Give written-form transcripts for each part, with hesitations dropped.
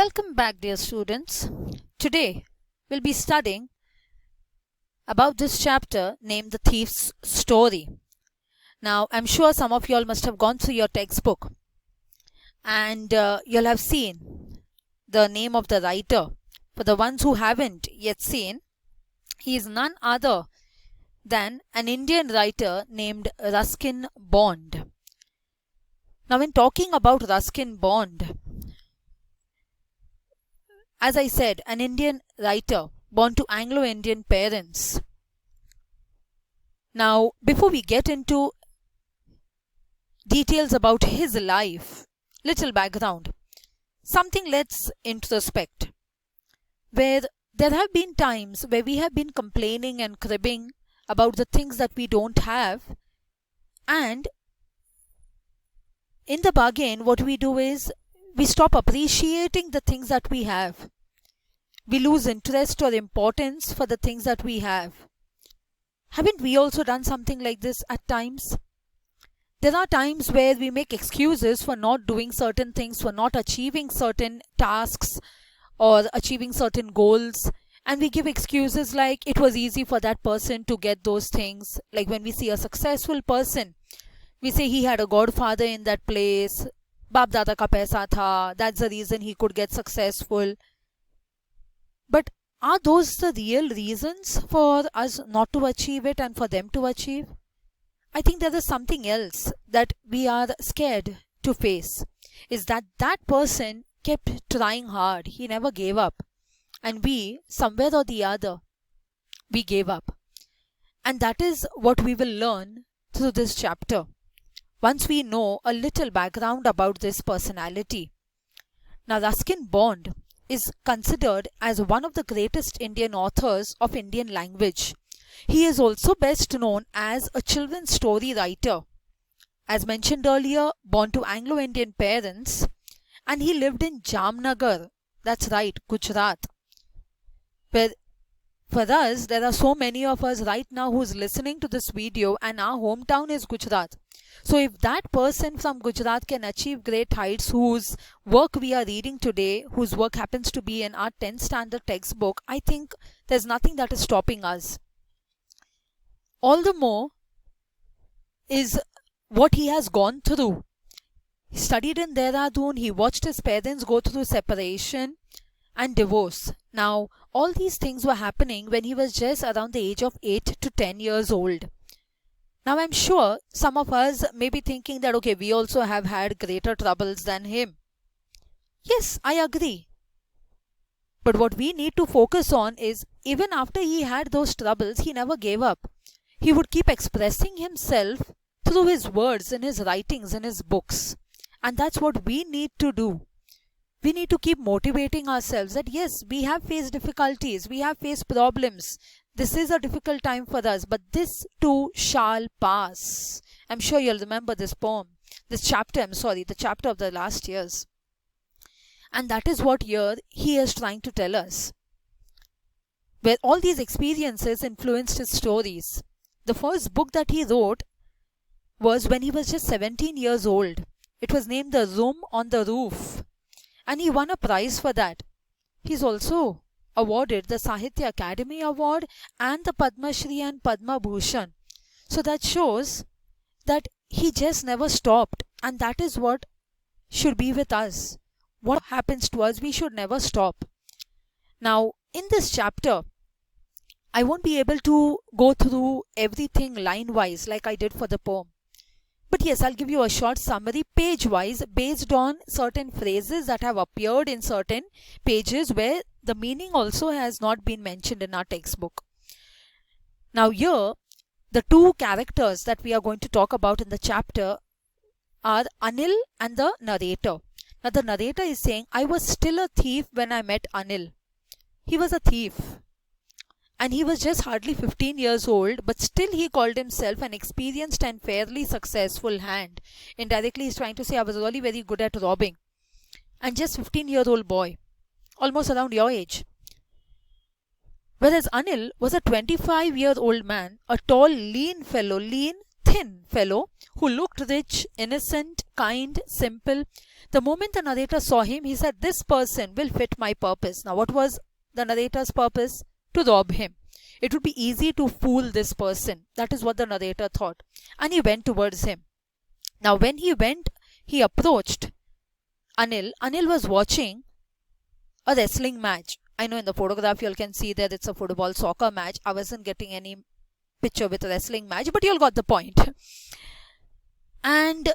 Welcome back, dear students. Today we'll be studying about this chapter named The Thief's Story. Now, I'm sure some of you all must have gone through your textbook and you'll have seen the name of the writer. For the ones who haven't yet seen, he is none other than an Indian writer named Ruskin Bond. Now, when talking about Ruskin Bond, as I said, an Indian writer born to Anglo-Indian parents. Now, before we get into details about his life, little background, something let's introspect, where there have been times where we have been complaining and cribbing about the things that we don't have, and in the bargain, what we do is we stop appreciating the things that we have. We lose interest or importance for the things that we have. Haven't we also done something like this at times? There are times where we make excuses for not doing certain things, for not achieving certain tasks or achieving certain goals. And we give excuses like it was easy for that person to get those things. Like when we see a successful person, we say he had a godfather in that place. Baap dada ka paisa tha, that's the reason he could get successful. But are those the real reasons for us not to achieve it and for them to achieve? I think there is something else that we are scared to face, is that that person kept trying hard. He never gave up. And we, somewhere or the other, we gave up. And that is what we will learn through this chapter, once we know a little background about this personality. Now, Ruskin Bond is considered as one of the greatest Indian authors of Indian language. He is also best known as a children's story writer. As mentioned earlier, born to Anglo-Indian parents, and he lived in Jamnagar, that's right, Gujarat. Where for us, there are so many of us right now who's listening to this video, and our hometown is Gujarat. So if that person from Gujarat can achieve great heights, whose work we are reading today, whose work happens to be in our 10th standard textbook, I think there's nothing that is stopping us. All the more is what he has gone through. He studied in Dehradun, he watched his parents go through separation and divorce. Now, all these things were happening when he was just around the age of 8 to 10 years old. Now, I'm sure some of us may be thinking that, okay, we also have had greater troubles than him. Yes, I agree. But what we need to focus on is, even after he had those troubles, he never gave up. He would keep expressing himself through his words, in his writings, in his books. And that's what we need to do. We need to keep motivating ourselves that yes, we have faced difficulties, we have faced problems. This is a difficult time for us, but this too shall pass. I'm sure you'll remember this poem, the chapter of the last years. And that is what here he is trying to tell us, where all these experiences influenced his stories. The first book that he wrote was when he was just 17 years old. It was named The Room on the Roof. And he won a prize for that. He's also awarded the Sahitya Academy Award and the Padma Shri and Padma Bhushan. So that shows that he just never stopped. And that is what should be with us. What happens to us, we should never stop. Now, in this chapter, I won't be able to go through everything line-wise like I did for the poem. But yes, I'll give you a short summary page-wise based on certain phrases that have appeared in certain pages where the meaning also has not been mentioned in our textbook. Now here, the two characters that we are going to talk about in the chapter are Anil and the narrator. Now the narrator is saying, I was still a thief when I met Anil. He was a thief. And he was just hardly 15 years old, but still he called himself an experienced and fairly successful hand. Indirectly, he's trying to say, I was really very good at robbing. And just 15-year-old boy, almost around your age. Whereas Anil was a 25-year-old man, a tall, lean fellow, lean, thin fellow who looked rich, innocent, kind, simple. The moment the narrator saw him, he said, this person will fit my purpose. Now, what was the narrator's purpose? To rob him. It would be easy to fool this person. That is what the narrator thought. And he went towards him. Now, when he went, he approached Anil. Anil was watching a wrestling match. I know in the photograph you all can see that it's a football soccer match. I wasn't getting any picture with a wrestling match, but you all got the point. And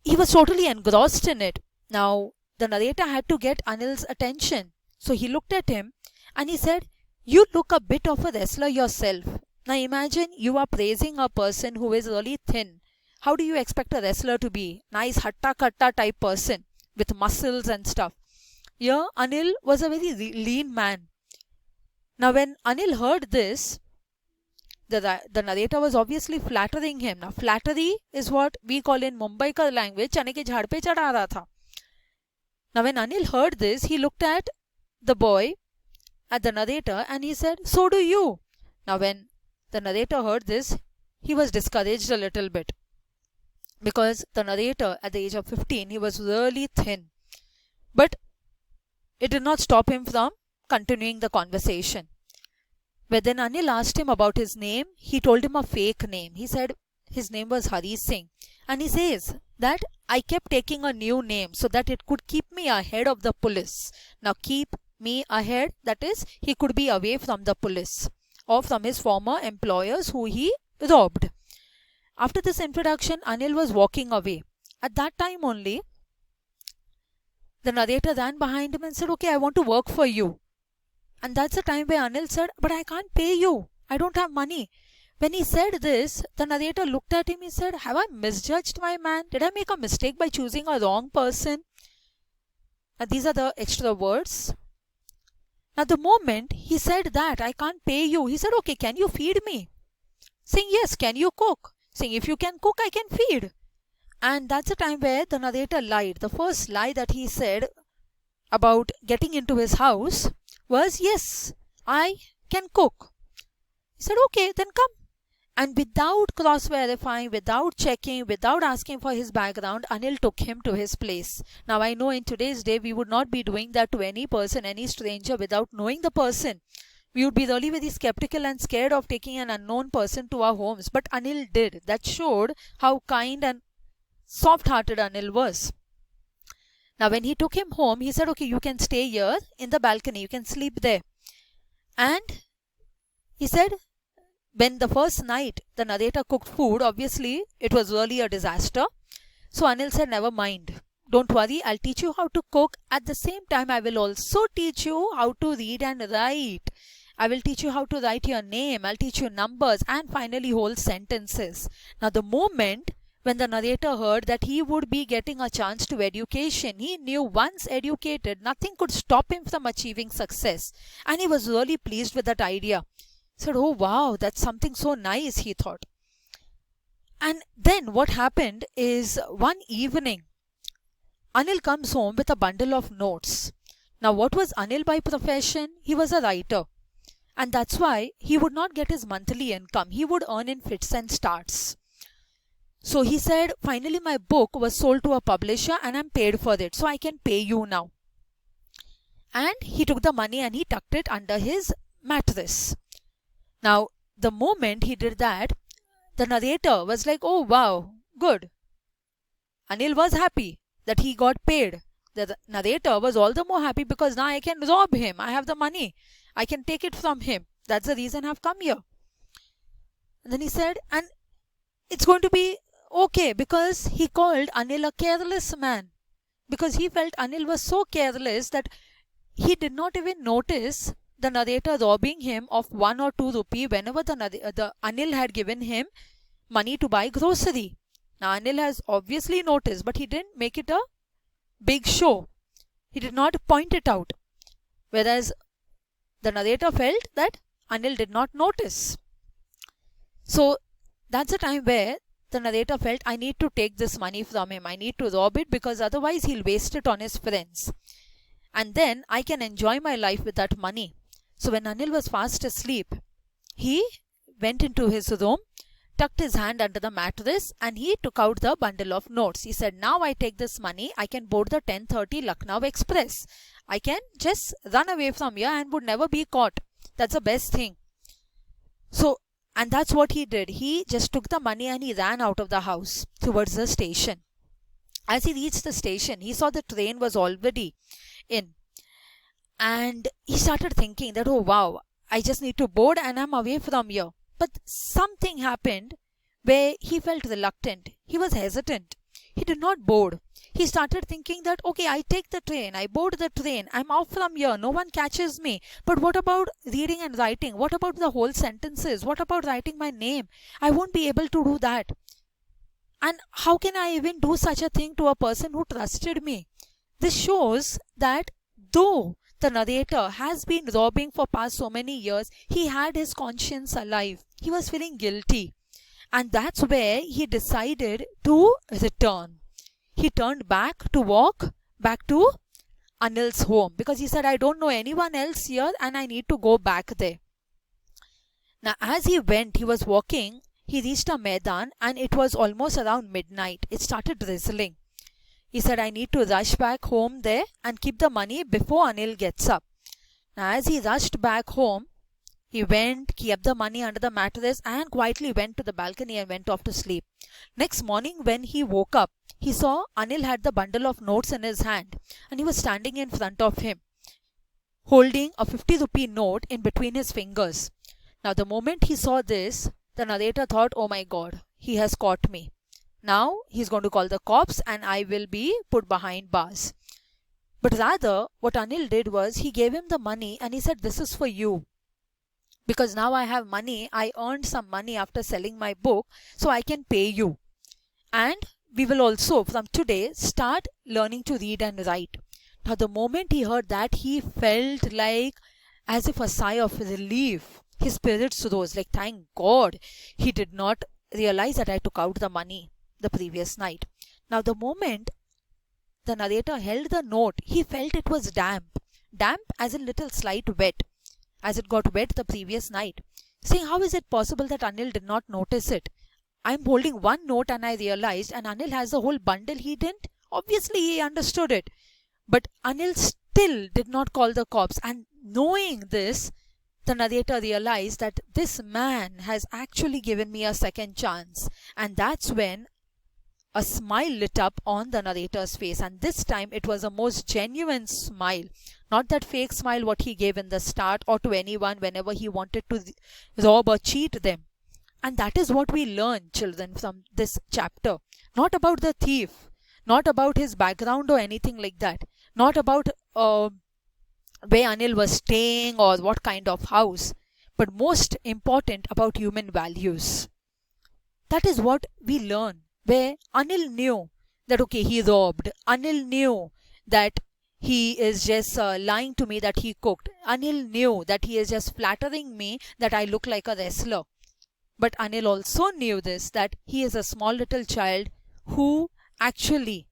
he was totally engrossed in it. Now, the narrator had to get Anil's attention. So he looked at him and he said, you look a bit of a wrestler yourself. Now imagine you are praising a person who is really thin. How do you expect a wrestler to be? Nice hatta-katta type person with muscles and stuff. Here, Anil was a very lean man. Now when Anil heard this, the narrator was obviously flattering him. Now flattery is what we call in Mumbai ka language, chane ke jhaad pe chadha raha tha. Now when Anil heard this, he looked at the boy, at the narrator, and he said, so do you. Now when the narrator heard this, he was discouraged a little bit. Because the narrator at the age of 15, he was really thin. But it did not stop him from continuing the conversation. But then Anil asked him about his name. He told him a fake name. He said his name was Hari Singh. And he says that I kept taking a new name so that it could keep me ahead of the police. Now keep me ahead, that is, he could be away from the police or from his former employers who he robbed. After this introduction, Anil was walking away. At that time only, the narrator ran behind him and said, okay, I want to work for you. And that's the time where Anil said, but I can't pay you. I don't have money. When he said this, the narrator looked at him. He said, have I misjudged my man? Did I make a mistake by choosing a wrong person? Now these are the extra words. Now the moment he said that, I can't pay you, he said, okay, can you feed me? Saying, yes, can you cook? Saying, if you can cook, I can feed. And that's the time where the narrator lied. The first lie that he said about getting into his house was, yes, I can cook. He said, okay, then come. And without cross-verifying, without checking, without asking for his background, Anil took him to his place. Now, I know in today's day, we would not be doing that to any person, any stranger, without knowing the person. We would be really very skeptical and scared of taking an unknown person to our homes. But Anil did. That showed how kind and soft-hearted Anil was. Now, when he took him home, he said, okay, you can stay here in the balcony. You can sleep there. And he said, when the first night the narrator cooked food, obviously it was really a disaster. So Anil said, never mind. Don't worry, I'll teach you how to cook. At the same time, I will also teach you how to read and write. I will teach you how to write your name. I'll teach you numbers and finally whole sentences. Now the moment when the narrator heard that he would be getting a chance to education, he knew once educated, nothing could stop him from achieving success. And he was really pleased with that idea. He said, oh wow, that's something so nice, he thought. And then what happened is one evening, Anil comes home with a bundle of notes. Now what was Anil by profession? He was a writer. And that's why he would not get his monthly income. He would earn in fits and starts. So he said, finally my book was sold to a publisher and I'm paid for it. So I can pay you now. And he took the money and he tucked it under his mattress. Now, the moment he did that, the narrator was like, oh wow, good. Anil was happy that he got paid. The narrator was all the more happy because now I can rob him. I have the money. I can take it from him. That's the reason I've come here. And then he said, and it's going to be okay, because he called Anil a careless man. Because he felt Anil was so careless that he did not even notice the narrator robbing him of 1 or 2 rupee whenever the Anil had given him money to buy grocery. Now Anil has obviously noticed, but he didn't make it a big show. He did not point it out. Whereas the narrator felt that Anil did not notice. So that's the time where the narrator felt, I need to take this money from him. I need to rob it because otherwise he'll waste it on his friends. And then I can enjoy my life with that money. So when Anil was fast asleep, he went into his room, tucked his hand under the mattress and he took out the bundle of notes. He said, now I take this money, I can board the 10:30 Lucknow Express. I can just run away from here and would never be caught. That's the best thing. So, and that's what he did. He just took the money and he ran out of the house towards the station. As he reached the station, he saw the train was already in. And he started thinking that, oh wow, I just need to board and I'm away from here. But something happened where he felt reluctant. He was hesitant. He did not board. He started thinking that, okay, I take the train, I board the train, I'm off from here, no one catches me. But what about reading and writing? What about the whole sentences? What about writing my name? I won't be able to do that. And how can I even do such a thing to a person who trusted me? This shows that though the narrator has been robbing for past so many years, he had his conscience alive. He was feeling guilty. And that's where he decided to return. He turned back to walk back to Anil's home because he said, I don't know anyone else here and I need to go back there. Now, as he went, he was walking, he reached a Maidan and it was almost around midnight. It started drizzling. He said, I need to rush back home there and keep the money before Anil gets up. Now, as he rushed back home, he went, kept the money under the mattress and quietly went to the balcony and went off to sleep. Next morning when he woke up, he saw Anil had the bundle of notes in his hand and he was standing in front of him, holding a 50 rupee note in between his fingers. Now the moment he saw this, the narrator thought, oh my God, he has caught me. Now he's going to call the cops and I will be put behind bars. But rather, what Anil did was he gave him the money and he said, this is for you. Because now I have money, I earned some money after selling my book, so I can pay you. And we will also from today start learning to read and write. Now the moment he heard that, he felt like as if a sigh of relief. His spirits rose, like thank God he did not realize that I took out the money the previous night. Now the moment the narrator held the note, he felt it was damp. Damp as a little slight wet, as it got wet the previous night. Saying, how is it possible that Anil did not notice it? I'm holding one note and I realized, and Anil has the whole bundle. He didn't. Obviously, he understood it. But Anil still did not call the cops. And knowing this, the narrator realized that this man has actually given me a second chance. And that's when a smile lit up on the narrator's face. And this time it was a most genuine smile. Not that fake smile what he gave in the start or to anyone whenever he wanted to rob or cheat them. And that is what we learn, children, from this chapter. Not about the thief, not about his background or anything like that. Not about where Anil was staying or what kind of house. But most important, about human values. That is what we learn. Where Anil knew that, okay, he robbed. Anil knew that he is just lying to me that he cooked. Anil knew that he is just flattering me that I look like a wrestler. But Anil also knew this, that he is a small little child who actually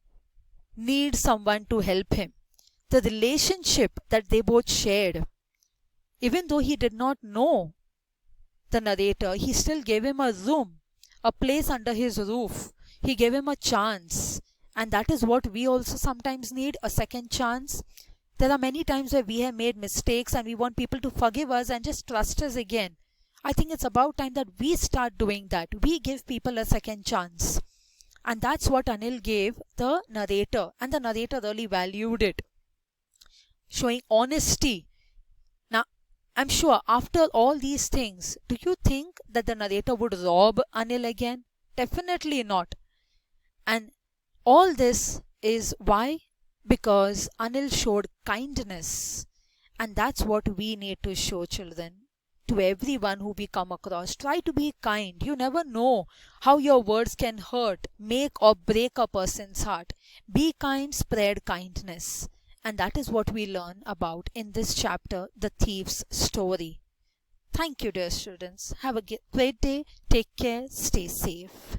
needs someone to help him. The relationship that they both shared, even though he did not know the narrator, he still gave him a room, a place under his roof. He gave him a chance. And that is what we also sometimes need, a second chance. There are many times where we have made mistakes and we want people to forgive us and just trust us again. I think it's about time that we start doing that. We give people a second chance. And that's what Anil gave the narrator. And the narrator really valued it. Showing honesty. Now, I'm sure after all these things, do you think that the narrator would rob Anil again? Definitely not. And all this is why? Because Anil showed kindness. And that's what we need to show, children. To everyone who we come across, try to be kind. You never know how your words can hurt, make or break a person's heart. Be kind, spread kindness. And that is what we learn about in this chapter, The Thief's Story. Thank you, dear students. Have a great day. Take care. Stay safe.